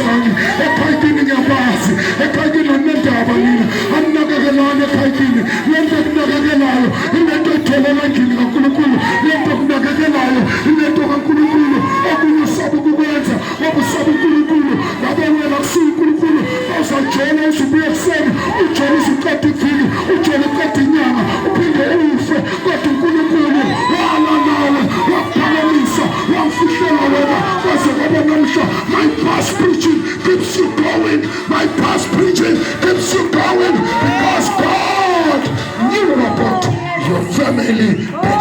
zami ekhayini ngiyabazi ekhayini anendaba mina aninakekelana ekhayini lento kunakekelayo ilento etholela endlini kaNkulunkulu lento kunakekelayo ilento kaNkulunkulu okunye usaba ukukwenza obusaba uNkulunkulu ngabe wena kusuka uNkulunkulu uzajona usubuya ekuseni ujona usuqeda iviki ujona uqeda inyanga uphinde ufe kodwa uNkulunkulu wala nawe wakuphakamisa wamfihlela wena kwaze kwaba namhla. My past preaching keeps you going. My past preaching keeps you going because God knew about your family.